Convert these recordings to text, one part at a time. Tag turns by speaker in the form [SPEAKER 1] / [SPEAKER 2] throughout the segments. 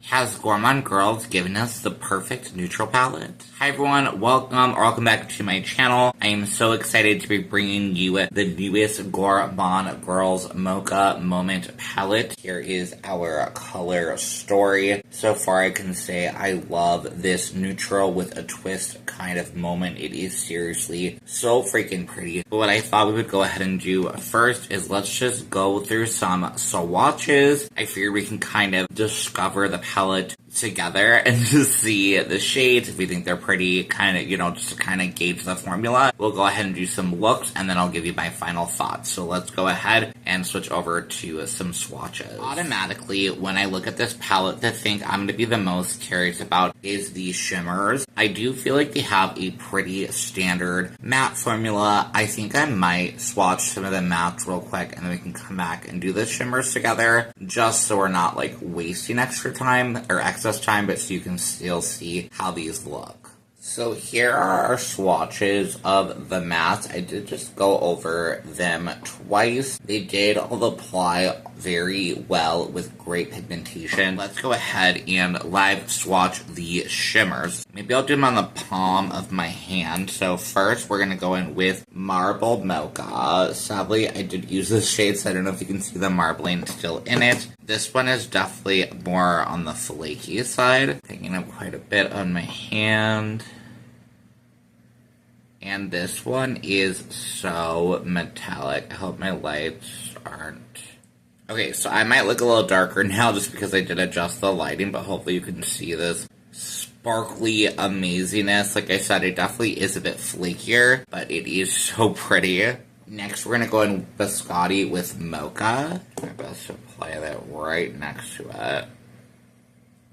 [SPEAKER 1] Has Gourmande Girls given us the perfect neutral palette? Hi everyone, welcome back to my channel. I am so excited to be bringing you the newest Gourmande Girls Mocha Moment palette. Here is our color story. So far I can say I love this neutral with a twist kind of moment. It is seriously so freaking pretty. But what I thought we would go ahead and do first is let's just go through some swatches. I figured we can kind of discover the palette together and just see the shades, if we think they're pretty, kind of, just to kind of gauge the formula. We'll go ahead and do some looks, and then I'll give you my final thoughts. So let's go ahead and switch over to some swatches. Automatically, when I look at this palette, the thing I'm going to be the most curious about is the shimmers. I do feel like they have a pretty standard matte formula. I think I might swatch some of the mattes real quick, and then we can come back and do the shimmers together, just so we're not like wasting extra time or excess time, but so you can still see how these look. So here are our swatches of the mattes. I did just go over them twice. They did all apply very well with great pigmentation. Let's go ahead and live swatch the shimmers. Maybe I'll do them on the palm of my hand. So first we're going to go in with Marble Mocha. Sadly, I did use this shade, so I don't know if you can see the marbling still in it. This one is definitely more on the flaky side. Picking up quite a bit on my hand. And this one is so metallic. I hope my lights aren't... Okay, so I might look a little darker now just because I did adjust the lighting, but hopefully you can see this sparkly amazingness. Like I said, it definitely is a bit flakier, but it is so pretty. Next, we're going to go in Biscotti with Mocha. I best apply that right next to it.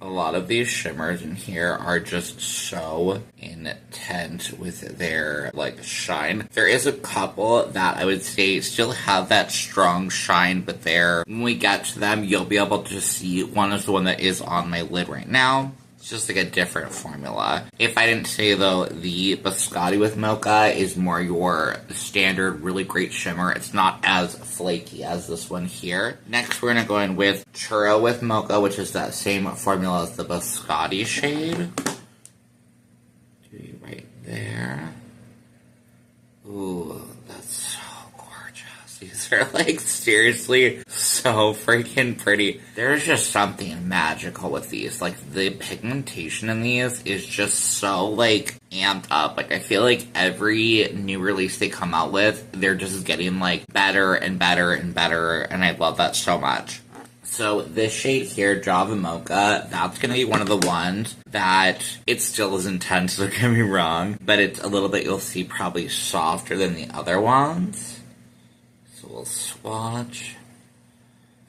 [SPEAKER 1] A lot of these shimmers in here are just so intense with their, shine. There is a couple that I would say still have that strong shine, but when we get to them, you'll be able to see. One is the one that is on my lid right now. It's just like a different formula. If I didn't say, though, the Biscotti with Mocha is more your standard, really great shimmer. It's not as flaky as this one here. Next, we're going to go in with Churro with Mocha, which is that same formula as the Biscotti shade. Do you right there. Ooh, that's so gorgeous. These are, seriously so freaking pretty. There's just something magical with these. The pigmentation in these is just so, amped up. I feel like every new release they come out with, they're just getting, better and better and better, and I love that so much. So this shade here, Java Mocha, that's going to be one of the ones that it still is intense, don't get me wrong, but it's a little bit, you'll see, probably softer than the other ones. So we'll swatch.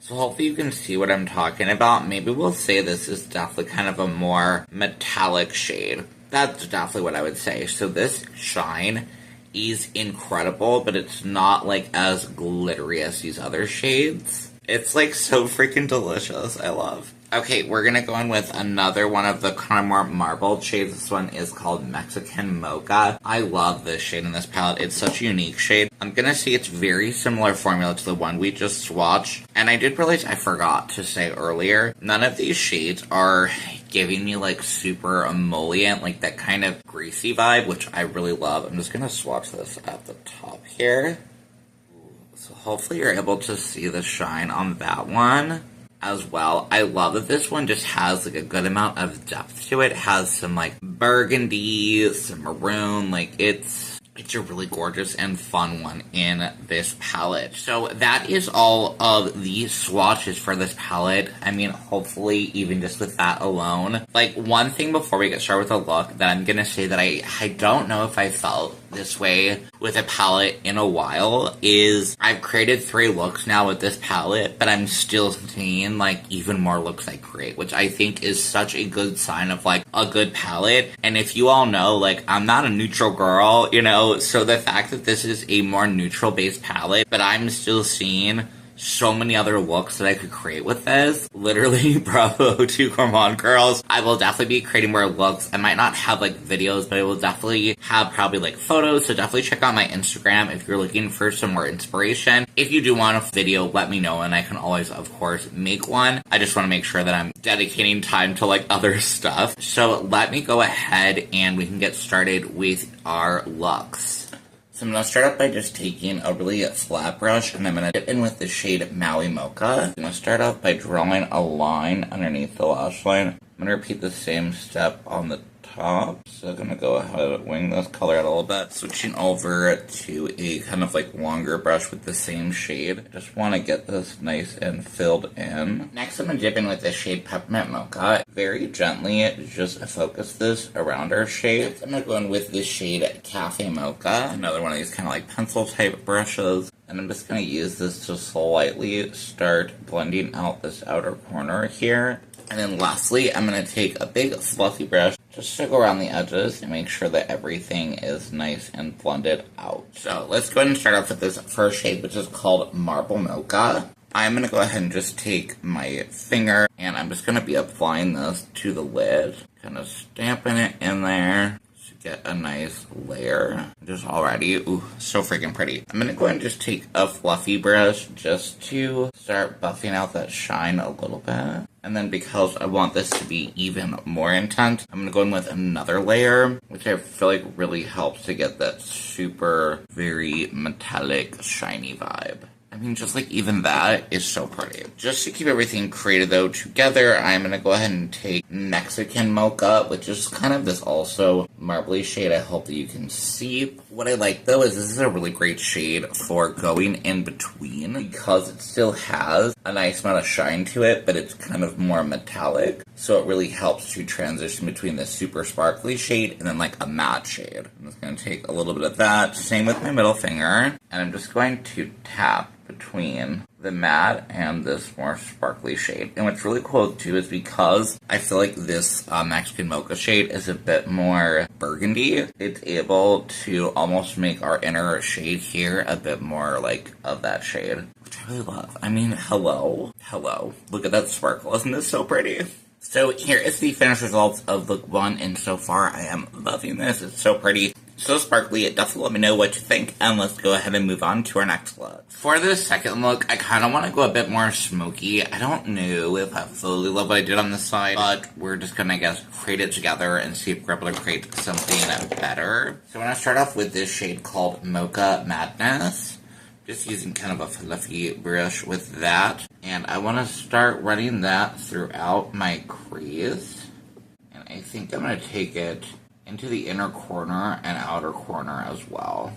[SPEAKER 1] So hopefully you can see what I'm talking about. Maybe we'll say this is definitely kind of a more metallic shade. That's definitely what I would say. So this shine is incredible, but it's not as glittery as these other shades. It's so freaking delicious. I love. Okay, we're going to go in with another one of the kind of more marbled shades. This one is called Mexican Mocha. I love this shade in this palette. It's such a unique shade. I'm going to say it's very similar formula to the one we just swatched. And I did realize I forgot to say earlier, none of these shades are giving me super emollient, that kind of greasy vibe, which I really love. I'm just going to swatch this at the top here. So hopefully you're able to see the shine on that one as well. I love that this one just has a good amount of depth to it. It has some burgundy, some maroon, it's a really gorgeous and fun one in this palette. So that is all of the swatches for this palette. I mean, hopefully even just with that alone. One thing before we get started with a look that I'm gonna say that I don't know if I felt this way with a palette in a while is I've created 3 looks now with this palette, but I'm still seeing even more looks I create, which I think is such a good sign of a good palette. And if you all know, I'm not a neutral girl, so the fact that this is a more neutral based palette, but I'm still seeing so many other looks that I could create with this. Literally, bravo to Gourmande girls. I will definitely be creating more looks. I might not have like videos, but I will definitely have probably like photos. So definitely check out my Instagram if you're looking for some more inspiration. If you do want a video, let me know and I can always, of course, make one. I just want to make sure that I'm dedicating time to like other stuff. So let me go ahead and we can get started with our looks. So I'm going to start off by just taking a really flat brush and I'm going to dip in with the shade Maui Mocha. I'm going to start off by drawing a line underneath the lash line. I'm going to repeat the same step on the top. So I'm going to go ahead and wing this color out a little bit. Switching over to a kind of like longer brush with the same shade. I just want to get this nice and filled in. Next I'm going to dip in with the shade Peppermint Mocha. Very gently just focus this around our shade. I'm going to go in with the shade Cafe Mocha. Another one of these kind of like pencil type brushes. And I'm just going to use this to slightly start blending out this outer corner here. And then lastly, I'm going to take a big fluffy brush just to go around the edges and make sure that everything is nice and blended out. So let's go ahead and start off with this first shade, which is called Marble Mocha. I'm going to go ahead and just take my finger and I'm just going to be applying this to the lid. Kind of stamping it in there. Get a nice layer. Just already, ooh, so freaking pretty. I'm gonna go ahead and just take a fluffy brush just to start buffing out that shine a little bit. And then because I want this to be even more intense, I'm gonna go in with another layer, which I feel like really helps to get that super, very metallic, shiny vibe. I mean, just like even that is so pretty. Just to keep everything created though together, I'm going to go ahead and take Mexican Mocha, which is kind of this also marbly shade. I hope that you can see. What I like though is this is a really great shade for going in between because it still has a nice amount of shine to it, but it's kind of more metallic. So it really helps to transition between the super sparkly shade and then like a matte shade. I'm just going to take a little bit of that. Same with my middle finger. And I'm just going to tap between the matte and this more sparkly shade. And what's really cool too is because I feel like this Mexican Mocha shade is a bit more burgundy, it's able to almost make our inner shade here a bit more like of that shade, which I really love. I mean, hello. Look at that sparkle. Isn't this so pretty? So here is the finished results of look 1, and so far I am loving this. It's so pretty. So sparkly, definitely let me know what you think, and let's go ahead and move on to our next look. For this second look, I kind of want to go a bit more smoky. I don't know if I fully love what I did on this side, but we're just going to, I guess, create it together and see if we're able to create something better. So I'm going to start off with this shade called Mocha Madness. Just using kind of a fluffy brush with that. And I want to start running that throughout my crease. And I think I'm going to take it into the inner corner and outer corner as well.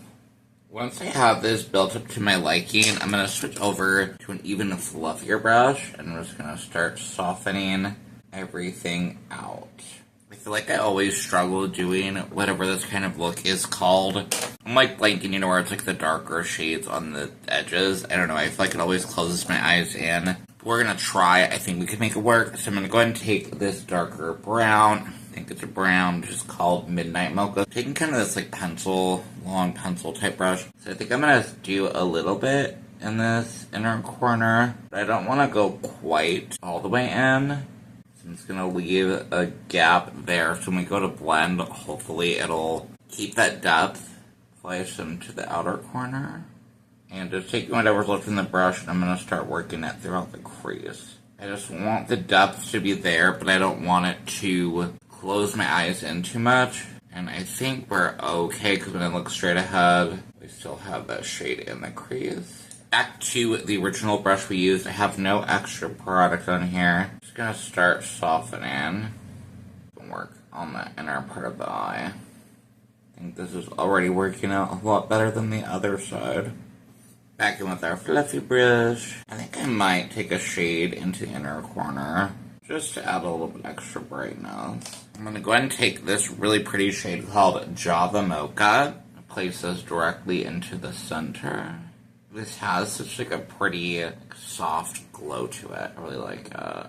[SPEAKER 1] Once I have this built up to my liking, I'm going to switch over to an even fluffier brush, and I'm just going to start softening everything out. I feel like I always struggle doing whatever this kind of look is called. I'm like blanking, you know, where it's like the darker shades on the edges. I don't know, I feel like it always closes my eyes in. We're going to try, I think we can make it work. So I'm going to go ahead and take this darker brown. I think it's a brown, which is called Midnight Mocha. Taking kind of this like pencil, long pencil type brush. So I think I'm going to do a little bit in this inner corner, but I don't want to go quite all the way in. So I'm just going to leave a gap there. So when we go to blend, hopefully it'll keep that depth. Apply some to the outer corner. And just taking whatever's left in the brush, and I'm going to start working it throughout the crease. I just want the depth to be there, but I don't want it to close my eyes in too much. And I think we're okay, because when I look straight ahead, we still have that shade in the crease. Back to the original brush we used. I have no extra product on here. Just going to start softening and work on the inner part of the eye. I think this is already working out a lot better than the other side. Back in with our fluffy brush. I think I might take a shade into the inner corner just to add a little bit extra brightness. I'm going to go ahead and take this really pretty shade called Java Mocha. Place this directly into the center. This has such like a pretty soft glow to it. I really like it.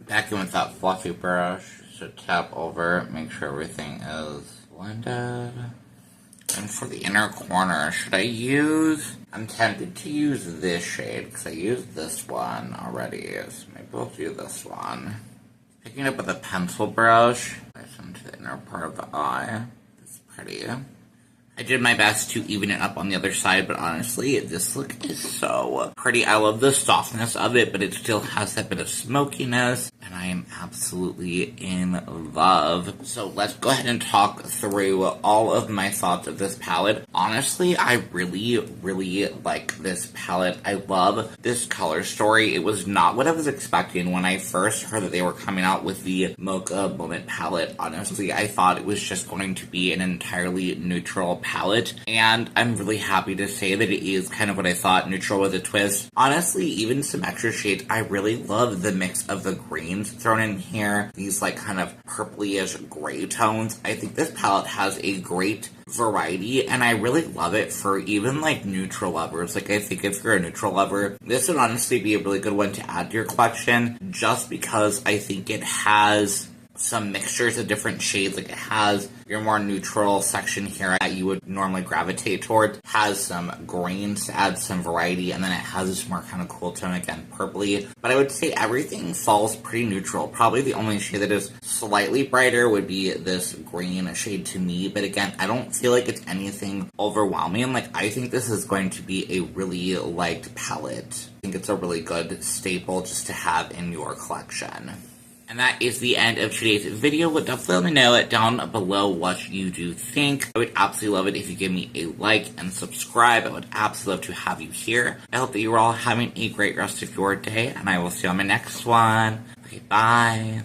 [SPEAKER 1] Back in with that fluffy brush. So tap over, make sure everything is blended. And for the inner corner, should I use... I'm tempted to use this shade, because I used this one already, so maybe we'll do this one. Picking it up with a pencil brush, place into the inner part of the eye. It's pretty. I did my best to even it up on the other side, but honestly, this look is so pretty. I love the softness of it, but it still has that bit of smokiness, and I am absolutely in love. So let's go ahead and talk through all of my thoughts of this palette. Honestly, I really, really like this palette. I love this color story. It was not what I was expecting when I first heard that they were coming out with the Mocha Moment palette. Honestly, I thought it was just going to be an entirely neutral palette, and I'm really happy to say that it is kind of what I thought, neutral with a twist. Honestly, even some extra shades. I really love the mix of the greens thrown in here, these like kind of purplyish gray tones. I think this palette has a great variety, and I really love it for even like neutral lovers. Like, I think if you're a neutral lover, this would honestly be a really good one to add to your collection, just because I think it has some mixtures of different shades. Like, it has your more neutral section here that you would normally gravitate toward, has some greens to add some variety, and then it has this more kind of cool tone, again, purpley. But I would say everything falls pretty neutral. Probably the only shade that is slightly brighter would be this green shade to me, but again, I don't feel like it's anything overwhelming. Like, I think this is going to be a really liked palette. I think it's a really good staple just to have in your collection. And that is the end of today's video. Definitely let me know down below what you do think. I would absolutely love it if you give me a like and subscribe. I would absolutely love to have you here. I hope that you are all having a great rest of your day, and I will see you on my next one. Okay, bye.